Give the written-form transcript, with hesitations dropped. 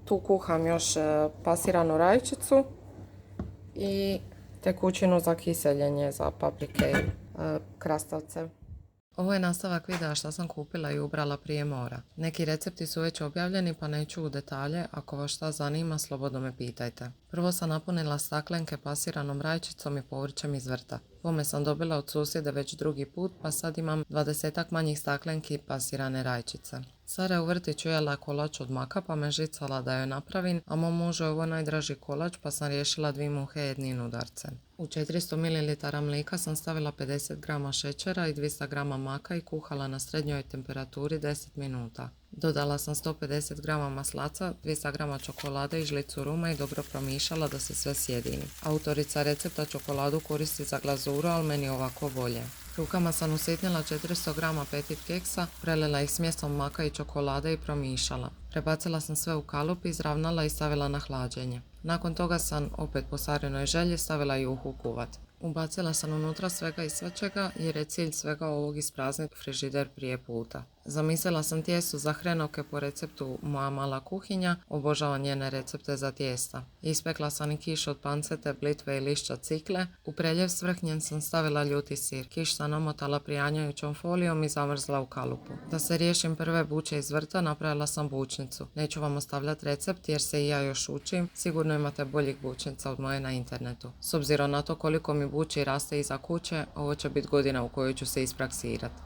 Tu kuham još pasiranu rajčicu i tekućinu za kiseljenje za paprike i krastavce. Ovo je nastavak videa što sam kupila i ubrala prije mora. Neki recepti su već objavljeni pa neću u detalje, ako vas šta zanima slobodno me pitajte. Prvo sam napunila staklenke pasiranom rajčicom i povrćem iz vrta. Pome sam dobila od susjede već drugi put pa sad imam 20-ak manjih staklenki pasirane rajčice. Sara je u vrtiću jela kolač od maka pa me žicala da joj napravim, a mom mužu je ovo najdraži kolač pa sam riješila 2 muhe jednim udarcem. U 400 ml mlijeka sam stavila 50 g šećera i 200 g maka i kuhala na srednjoj temperaturi 10 minuta. Dodala sam 150 g maslaca, 200 g čokolade i žlicu ruma i dobro promišala da se sve sjedini. Autorica recepta čokoladu koristi za glazuru, ali meni ovako bolje. Rukama sam usitnila 400 g petit keksa, prelila ih s mjestom maka i čokolade i promišala. Prebacila sam sve u kalup, izravnala i stavila na hlađenje. Nakon toga sam, opet po Sarinoj želji, stavila juhu kuvat. Ubacila sam unutra svega i svačega jer je cilj svega ovog isprazniti frižider prije puta. Zamislila sam tijesto za hrenovke po receptu Moja mala kuhinja, obožavam njene recepte za tijesta. Ispekla sam i kiš od pancete, blitve i lišća cikle. U preljev s vrhnjem sam stavila ljuti sir. Kiš sam omotala prijanjajućom folijom i zamrzla u kalupu. Da se riješim prve buće iz vrta, napravila sam bučnicu. Neću vam ostavljati recept jer se i ja još učim, sigurno imate boljih bučnica od moje na internetu. S obzirom na to koliko mi bući raste iza kuće, ovo će biti godina u kojoj ću se ispraksirati.